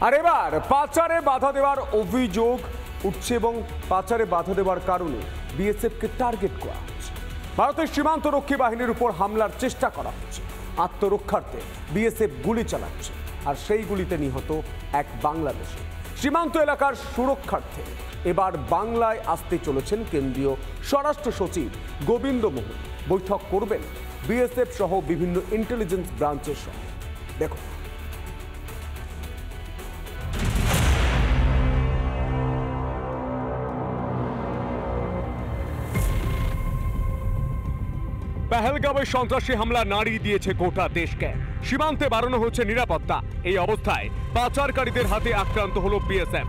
আর এবার পাচারে বাধা দেওয়ার অভিযোগ উঠছে এবং পাচারে বাধা দেওয়ার কারণে বিএসএফকে টার্গেট করা হচ্ছে। ভারতের সীমান্ত রক্ষী বাহিনীর উপর হামলার চেষ্টা করা হচ্ছে। আত্মরক্ষার্থে বিএসএফ গুলি চালাচ্ছে, আর সেই গুলিতে নিহত এক বাংলাদেশি। সীমান্ত এলাকার সুরক্ষার্থে এবার বাংলায় আসতে চলেছেন কেন্দ্রীয় স্বরাষ্ট্র সচিব গোবিন্দ মোহন। বৈঠক করবেন বিএসএফ সহ বিভিন্ন ইন্টেলিজেন্স ব্রাঞ্চের সঙ্গে। দেখো, পহেলগাঁওয়ে সন্ত্রাসী হামলা নাড়িয়ে দিয়েছে গোটা দেশকে। সীমান্তে বাড়ানো হচ্ছে নিরাপত্তা। এই অবস্থায় পাচারকারীদের হাতে আক্রান্ত হলো বিএসএফ।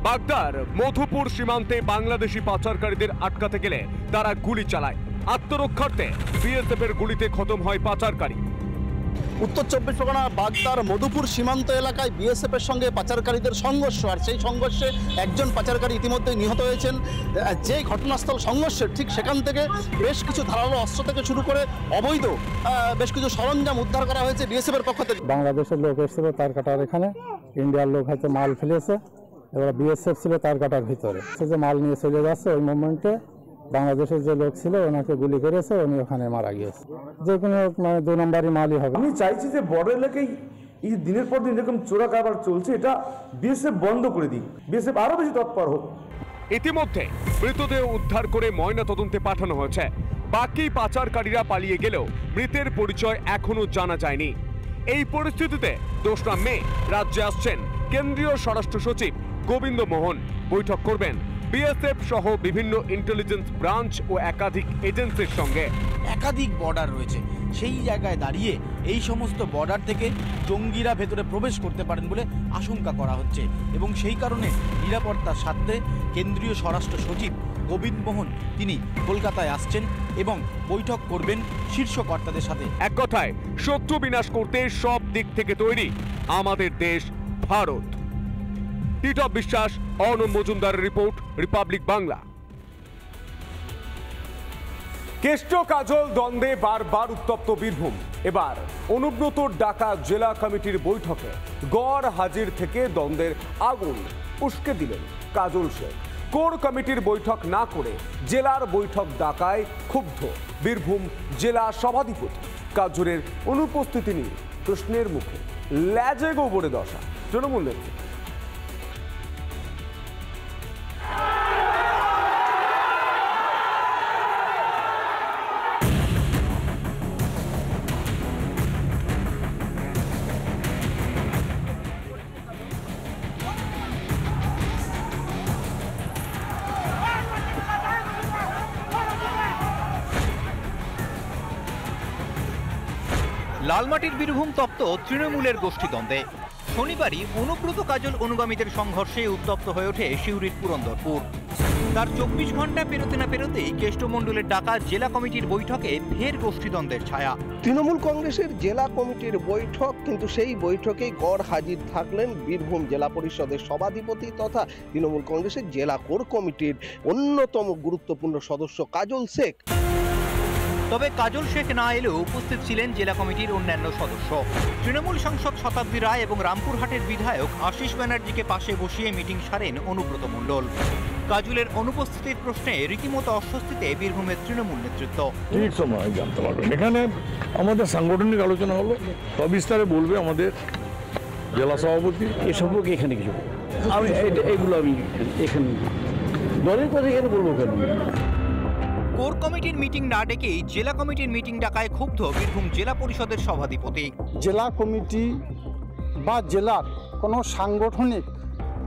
বাগদার মধুপুর সীমান্তে বাংলাদেশি পাচারকারীদের আটকাতে গেলে তারা গুলি চালায়। আত্মরক্ষার্থে বিএসএফ এর গুলিতে খতম হয় পাচারকারী। উত্তর চব্বিশ পরগনার বাগদার মধুপুর সীমান্ত এলাকায় বিএসএফ এর সঙ্গে পাচারকারীদের সংঘর্ষ, আর সেই সংঘর্ষে একজন পাচারকারী ইতিমধ্যেই নিহত হয়েছেন। যেই ঘটনাস্থল সংঘর্ষের ঠিক সেখান থেকে বেশ কিছু ধারালো অস্ত্র থেকে শুরু করে অবৈধ বেশ কিছু সরঞ্জাম উদ্ধার করা হয়েছে বিএসএফ এর পক্ষ থেকে। বাংলাদেশের লোক এসেছিল তার কাটার এখানে, ইন্ডিয়ার লোক হয়তো মাল ফেলেছে, এবার বিএসএফ ছিল তার কাটার ভিতরে। সে যে মাল নিয়ে চলে যাচ্ছে ওই মোমেন্টে বাংলাদেশের যে লোক ছিল ওনাকে গুলি করেছে, উনি ওখানে মারা গিয়েছে। যে কোনো মানে 2 নম্বরই মালই হবে। আমি চাইছি যে বর্ডার এলাকায় এই দিনের পর দিন এরকম চোরা কারবার চলছে, এটা বিএসএফ বন্ধ করে দিক, বিএসএফ আরো বেশি তৎপর হোক। ইতিমধ্যে মৃতদেহ উদ্ধার করে ময়না তদন্তে পাঠানো হয়েছে। বাকি পাচারকারীরা পালিয়ে গেলেও মৃতের পরিচয় এখনো জানা যায়নি। এই পরিস্থিতিতে 2রা মে রাজ্যে আসছেন কেন্দ্রীয় স্বরাষ্ট্র সচিব গোবিন্দ মোহন। বৈঠক করবেন বিএসএফ সহ বিভিন্ন ইন্টেলিজেন্স ব্রাঞ্চ ও একাধিক এজেন্সির সঙ্গে। একাধিক বর্ডার রয়েছে, সেই জায়গায় দাঁড়িয়ে এই সমস্ত বর্ডার থেকে জঙ্গিরা ভেতরে প্রবেশ করতে পারেন বলে আশঙ্কা করা হচ্ছে, এবং সেই কারণে নিরাপত্তার স্বার্থে কেন্দ্রীয় স্বরাষ্ট্র সচিব গোবিন্দ মোহন তিনি কলকাতায় আসছেন এবং বৈঠক করবেন শীর্ষ কর্তাদের সাথে। এক কথায় শত্রু বিনাশ করতে সব দিক থেকে তৈরি আমাদের দেশ ভারত। টিটপ বিশ্বাস, অর্ণব মজুমদারের রিপোর্ট, রিপাবলিক বাংলা। কেষ্ট কাজল দ্বন্দ্বে বারবার উত্তপ্ত বীরভূম। এবার অনুব্রতর ডাকা জেলা কমিটির বৈঠকে গড় হাজির থেকে দ্বন্দ্বের আগুন উস্কে দিলেন কাজল শেখ। কোর কমিটির বৈঠক না করে জেলার বৈঠক ডাকায় ক্ষুব্ধ বীরভূম জেলা সভাধিপতি। কাজলের অনুপস্থিতি নিয়ে প্রশ্নের মুখে ল্যাজে গোবরে দশা তৃণমূল নেত্রী। লালমাটির বীরভূম তপ্ত তৃণমূলের গোষ্ঠীদ্বন্দ্বে। শনিবারই অনুব্রত কাজল অনুগামীদের সংঘর্ষে উত্তপ্ত হয়ে ওঠে সিউড়ির পুরন্দরপুর। তার 24 ঘন্টা পেরোতে না পেরোতেই কেষ্টমণ্ডলের ডাকা জেলা কমিটির বৈঠকে ফের গোষ্ঠীদ্বন্দ্বের ছায়া। তৃণমূল কংগ্রেসের জেলা কমিটির বৈঠক, কিন্তু সেই বৈঠকে গড় হাজির থাকলেন বীরভূম জেলা পরিষদের সভাধিপতি তথা তৃণমূল কংগ্রেসের জেলা কোর কমিটির অন্যতম গুরুত্বপূর্ণ সদস্য কাজল শেখ। তবে কাজল শেখ না এলেও উপস্থিত ছিলেন জেলা কমিটির অন্যান্য সদস্য। তৃণমূল সাংসদ শতাব্দী রায় এবং রামপুরহাটের বিধায়ক আশিস ব্যানার্জিকে পাশে বসিয়ে মিটিং সারেন অনুব্রত মণ্ডল। কাজলের অনুপস্থিতির প্রশ্নে রীতিমতো অস্বস্তিতে বীরভূমের তৃণমূল নেতৃত্ব। ঠিক সময় জানতে পারবেন, এখানে আমাদের সাংগঠনিক আলোচনা হলো, সবিস্তারে বলবে আমাদের জেলা সভাপতি। এ সম্পর্কে এখানে কিছু আমি এগুলো আমি এখানে দলের কথা এখানে বলবো কেন? কোর কমিটির মিটিং না ডেকেই জেলা কমিটির মিটিং ডাকায় ক্ষুব্ধ বীরভূম জেলা পরিষদের সভাধিপতি। জেলা কমিটি বা জেলার কোনো সাংগঠনিক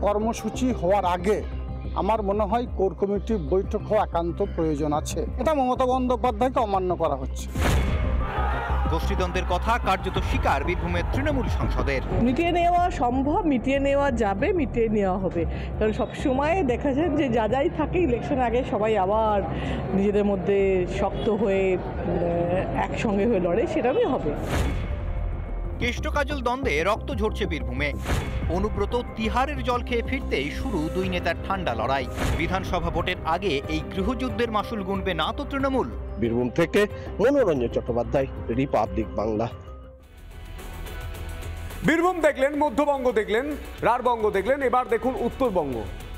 কর্মসূচি হওয়ার আগে আমার মনে হয় কোর কমিটির বৈঠক হওয়া একান্ত প্রয়োজন আছে। এটা মমতা বন্দ্যোপাধ্যায়কে অমান্য করা হচ্ছে। গোষ্ঠীদ্বন্দ্বের কথা কার্যত স্বীকার বীরভূমের তৃণমূল সাংসদের। মিটিয়ে নেওয়া সম্ভব, মিটিয়ে নেওয়া যাবে, মিটিয়ে নেওয়া হবে। কারণ সবসময় দেখা যায় যে যা যাই থাকে ইলেকশন আগে সবাই আবার নিজেদের মধ্যে শক্ত হয়ে একসঙ্গে হয়ে লড়ে, সেটাই হবে। কেষ্ট কাজল দ্বন্দ্বে রক্ত ঝরছে বীরভূমে। অনুব্রত তিহারের জল খেয়ে ফিরতেই শুরু দুই নেতার ঠান্ডা লড়াই। বিধানসভা ভোটের আগে এই গৃহযুদ্ধের মাসুল গুনবে না তো তৃণমূল? বীরভূম থেকে মনোরঞ্জন চট্টোপাধ্যায়, রিপাবলিক বাংলা। বীরভূম দেখলেন, মধ্যবঙ্গ দেখলেন, রাঢ়বঙ্গ দেখলেন, এবার দেখুন উত্তরবঙ্গ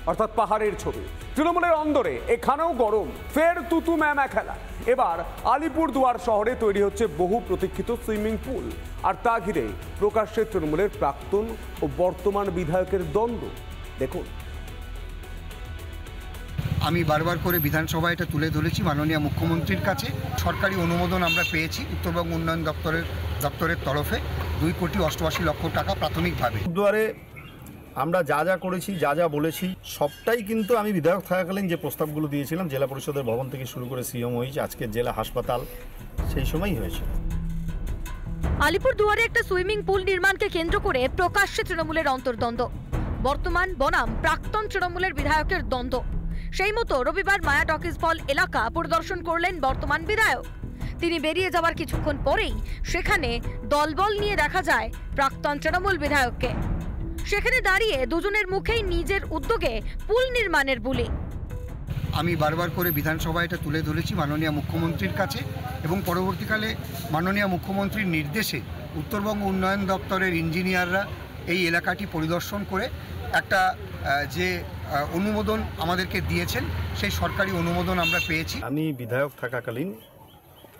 অর্থাৎ পাহাড়ের ছবি। তৃণমূলের অন্দরে এখানেও গরম, ফের তুতু ম্যামা খেলা। এবার আলিপুরদুয়ার শহরে তৈরি হচ্ছে বহু প্রতীক্ষিত সুইমিং পুল, আর তা ঘিরে প্রকাশ্যে তৃণমূলের প্রাক্তন ও বর্তমান বিধায়কের দ্বন্দ্ব। দেখুন। আমি বারবার করে বিধানসভায় এটা তুলে ধরেছি মাননীয় মুখ্যমন্ত্রীর কাছে। সরকারি অনুমোদন আমরা পেয়েছি উত্তরবঙ্গ উন্নয়ন দপ্তরের তরফে 2,88,00,000 টাকা প্রাথমিকভাবে। দুয়ারে আমরা যা যা করেছি, যা যা বলেছি, সবটাই কিন্তু আমি বিধায়ক থাকাকালীন যে প্রস্তাবগুলো দিয়েছিলাম, জেলা পরিষদের ভবন থেকে শুরু করে সিএম হয়েছে, আজকের জেলা হাসপাতাল, সেই সময়ই হয়েছে। আলিপুরদুয়ারে একটা সুইমিং পুল নির্মাণকে কেন্দ্র করে প্রকাশ্যে তৃণমূলের অন্তর্দ্বন্দ্ব। বর্তমান বনাম প্রাক্তন তৃণমূলের বিধায়কের দ্বন্দ্ব। সেই মতো রবিবার মায়া টকিজ ফল এলাকা পরিদর্শন করলেন বর্তমান বিধায়ক। তিনি বেরিয়ে যাওয়ার কিছুক্ষণ পরেই সেখানে দলবল নিয়ে দেখা যায় প্রাক্তন তৃণমূল বিধায়ককে। সেখানে দাঁড়িয়ে দুজনের মুখেই নিজের উদ্যোগে পুল নির্মাণের বুলি। আমি বারবার করে বিধানসভায় এটা তুলে ধরেছি মাননীয় মুখ্যমন্ত্রীর কাছে, এবং পরবর্তীকালে মাননীয় মুখ্যমন্ত্রীর নির্দেশে উত্তরবঙ্গ উন্নয়ন দপ্তরের ইঞ্জিনিয়াররা এই এলাকাটি পরিদর্শন করে একটা যে অনুমোদন আমাদেরকে দিয়েছেন, সেই সরকারি অনুমোদন আমরা পেয়েছি। আমি বিধায়ক থাকাকালীন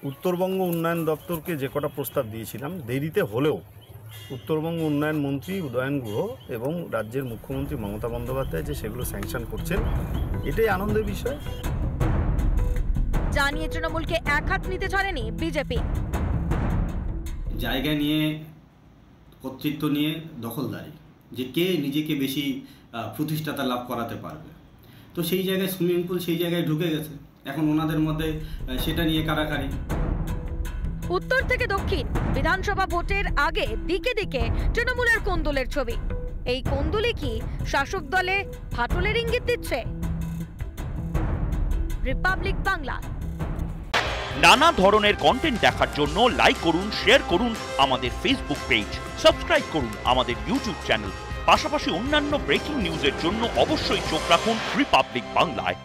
উত্তরবঙ্গ উন্নয়ন দপ্তরকে যে কটা প্রস্তাব দিয়েছিলাম, দেরিতে হলেও উত্তরবঙ্গ উন্নয়ন মন্ত্রী উদয়ন গুহ এবং রাজ্যের মুখ্যমন্ত্রী মমতা বন্দ্যোপাধ্যায় যে সেগুলো স্যাংশন করছেন, এটাই আনন্দের বিষয়। জানিয়ে তৃণমূলকে এক হাত নিতে ছাড়েনি বিজেপি। জায়গা নিয়ে, কর্তৃত্ব নিয়ে দখলদারি, যে কে নিজেকে বেশি প্রতিষ্ঠাতা লাভ করাতে পারবে, তো সেই জায়গায় সুইমিং পুল সেই জায়গায় ঢুকে গেছে। এখন ওনাদের মধ্যে সেটা নিয়ে কারাকারি। উত্তর থেকে দক্ষিণ বিধানসভা ভোটের আগে দিকে দিকে তৃণমূলের কোন্দলের ছবি। এই কোন্দলে কি শাসক দলে ফাটলের ইঙ্গিত দিচ্ছে? রিপাবলিক বাংলা। নানা ধরনের কন্টেন্ট দেখার জন্য লাইক করুন, শেয়ার করুন আমাদের ফেসবুক পেজ, সাবস্ক্রাইব করুন আমাদের ইউটিউব চ্যানেল। পাশাপাশি অন্যান্য ব্রেকিং নিউজের জন্য অবশ্যই চোখ রাখুন রিপাবলিক বাংলায়।